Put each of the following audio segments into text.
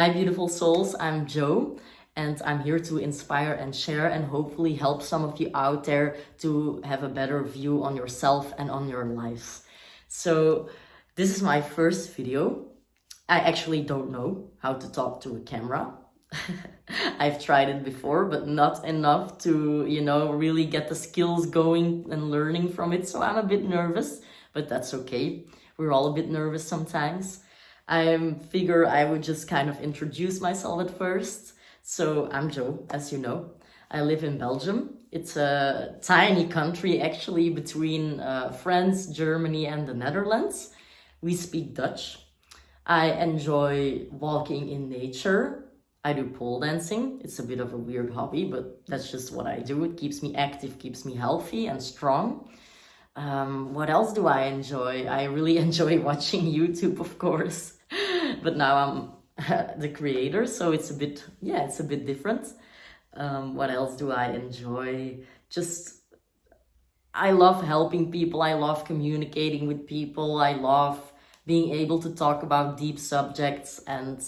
Hi, beautiful souls. I'm Jo, and I'm here to inspire and share and hopefully help some of you out there to have a better view on yourself and on your lives. So, this is my first video. I actually don't know how to talk to a camera. I've tried it before, but not enough to, really get the skills going and learning from it. So I'm a bit nervous, but that's okay. We're all a bit nervous sometimes. I figure I would just kind of introduce myself at first. So I'm Jo, as you know. I live in Belgium. It's a tiny country actually between France, Germany, and the Netherlands. We speak Dutch. I enjoy walking in nature. I do pole dancing. It's a bit of a weird hobby, but that's just what I do. It keeps me active, keeps me healthy and strong. What else do I enjoy? I really enjoy watching YouTube, of course. But now I'm the creator, so it's a bit different. What else do I enjoy? Just, I love helping people. I love communicating with people. I love being able to talk about deep subjects. And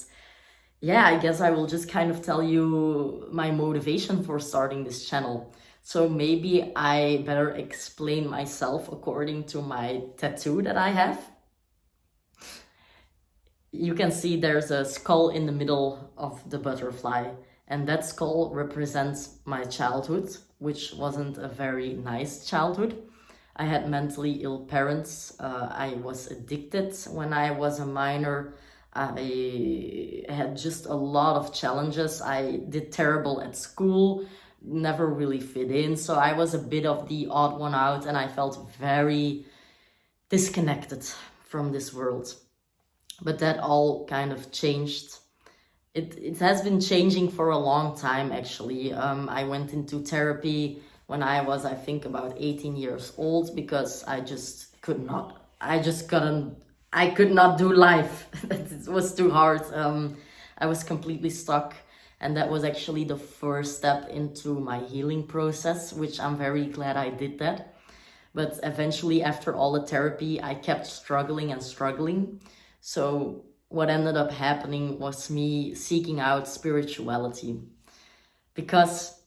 yeah, I guess I will just kind of tell you my motivation for starting this channel. So maybe I better explain myself according to my tattoo that I have. You can see there's a skull in the middle of the butterfly, and that skull represents my childhood, which wasn't a very nice childhood. I had mentally ill parents. I was addicted when I was a minor. I had just a lot of challenges. I did terrible at school, never really fit in. So I was a bit of the odd one out, and I felt very disconnected from this world. But that all kind of changed. It has been changing for a long time, actually. I went into therapy when I was, I think, about 18 years old because I just could not. I could not do life. It was too hard. I was completely stuck. And that was actually the first step into my healing process, which I'm very glad I did that. But eventually, after all the therapy, I kept struggling and struggling. So what ended up happening was me seeking out spirituality because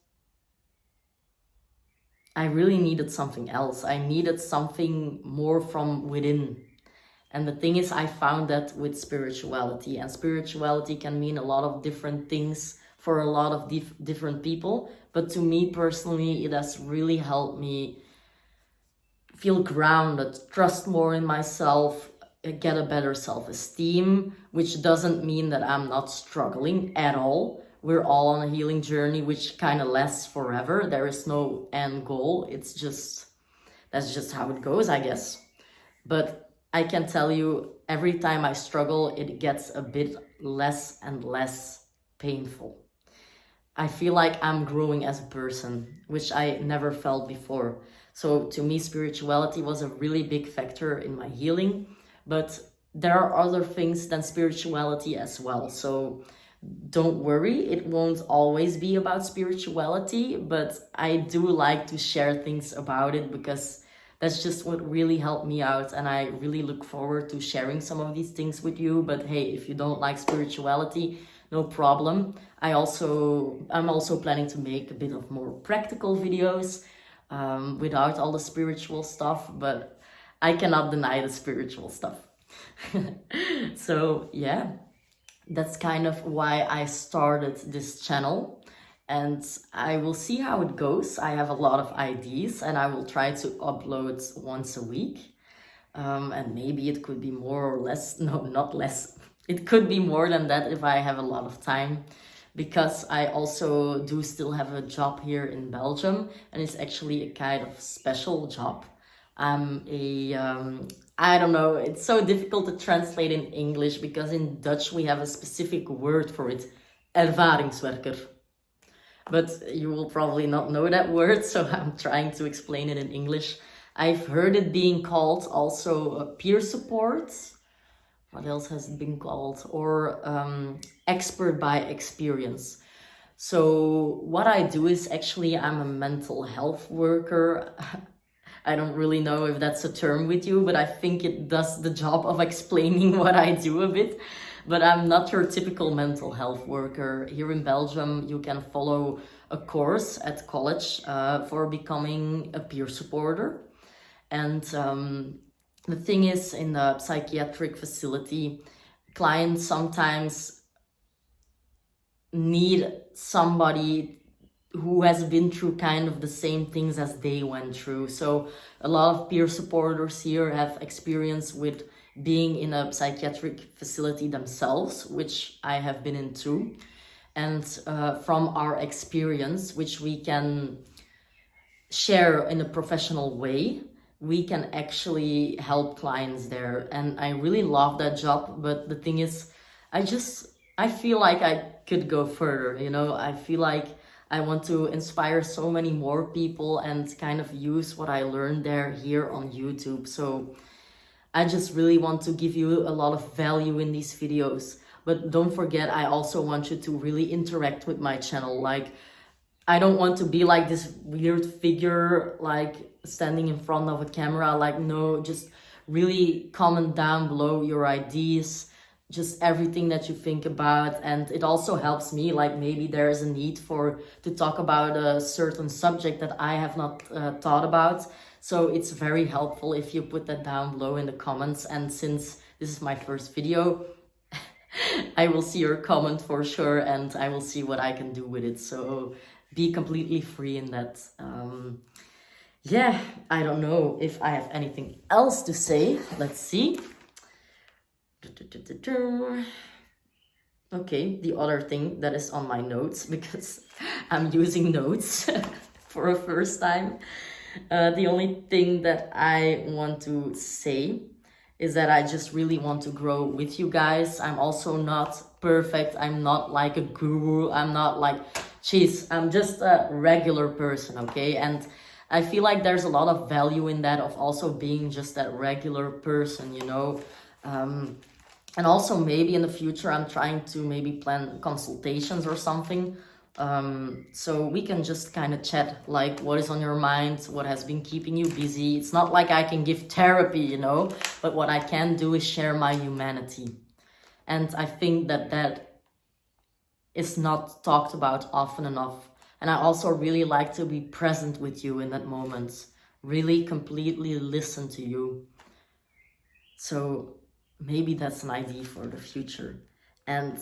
I really needed something else. I needed something more from within. And the thing is, I found that with spirituality, and spirituality can mean a lot of different things for a lot of different people. But to me personally, it has really helped me feel grounded, trust more in myself, get a better self-esteem, which doesn't mean that I'm not struggling at all. We're all on a healing journey, which kind of lasts forever. There is no end goal. That's just how it goes, I guess. But I can tell you, every time I struggle, it gets a bit less and less painful. I feel like I'm growing as a person, which I never felt before. So to me, spirituality was a really big factor in my healing. But there are other things than spirituality as well. So don't worry, it won't always be about spirituality, but I do like to share things about it because that's just what really helped me out. And I really look forward to sharing some of these things with you. But hey, if you don't like spirituality, no problem. I'm also planning to make a bit of more practical videos without all the spiritual stuff, but I cannot deny the spiritual stuff. So yeah, that's kind of why I started this channel, and I will see how it goes. I have a lot of ideas and I will try to upload once a week. And maybe it could be more or less. No, not less. It could be more than that if I have a lot of time, because I also do still have a job here in Belgium, and it's actually a kind of special job. I'm I don't know, it's so difficult to translate in English because in Dutch we have a specific word for it, ervaringswerker. But you will probably not know that word, so I'm trying to explain it in English. I've heard it being called also peer support. What else has it been called? Or expert by experience. So what I do is actually I'm a mental health worker. I don't really know if that's a term with you, but I think it does the job of explaining what I do a bit. but I'm not your typical mental health worker. Here in Belgium, you can follow a course at college for becoming a peer supporter. And the thing is, in the psychiatric facility, clients sometimes need somebody who has been through kind of the same things as they went through. So a lot of peer supporters here have experience with being in a psychiatric facility themselves, which I have been in too. And from our experience, which we can share in a professional way, we can actually help clients there. And I really love that job. But the thing is, I feel like I could go further, you know. I feel like I want to inspire so many more people and kind of use what I learned there here on YouTube. So I just really want to give you a lot of value in these videos. But don't forget, I also want you to really interact with my channel. Like, I don't want to be like this weird figure, like standing in front of a camera. Like, no, just really comment down below your ideas, just everything that you think about. And it also helps me, like maybe there is a need to talk about a certain subject that I have not thought about. So it's very helpful if you put that down below in the comments. And since this is my first video, I will see your comment for sure, and I will see what I can do with it. So be completely free in that. Yeah, I don't know if I have anything else to say. Let's see. Okay, the other thing that is on my notes, because I'm using notes for a first time. The only thing that I want to say is that I just really want to grow with you guys. I'm also not perfect. I'm not like a guru. I'm not like, geez, I'm just a regular person, okay? And I feel like there's a lot of value in that, of also being just that regular person, you know? And also maybe in the future, I'm trying to maybe plan consultations or something. So we can just kind of chat, like what is on your mind, what has been keeping you busy. It's not like I can give therapy, you know, but what I can do is share my humanity. And I think that is not talked about often enough. And I also really like to be present with you in that moment, really completely listen to you. So maybe that's an idea for the future. And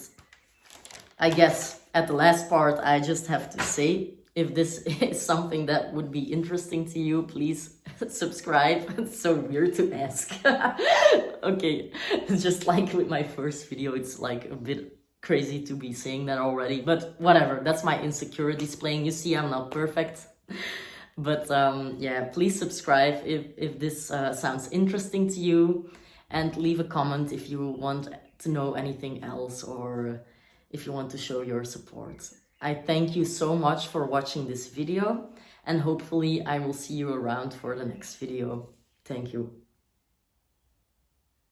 I guess at the last part, I just have to say, if this is something that would be interesting to you, please subscribe. It's so weird to ask. Okay, just like with my first video, it's like a bit crazy to be saying that already, but whatever, that's my insecurities playing. You see, I'm not perfect. But yeah, please subscribe if this sounds interesting to you, and leave a comment if you want to know anything else, or if you want to show your support. I thank you so much for watching this video, and hopefully I will see you around for the next video. Thank you.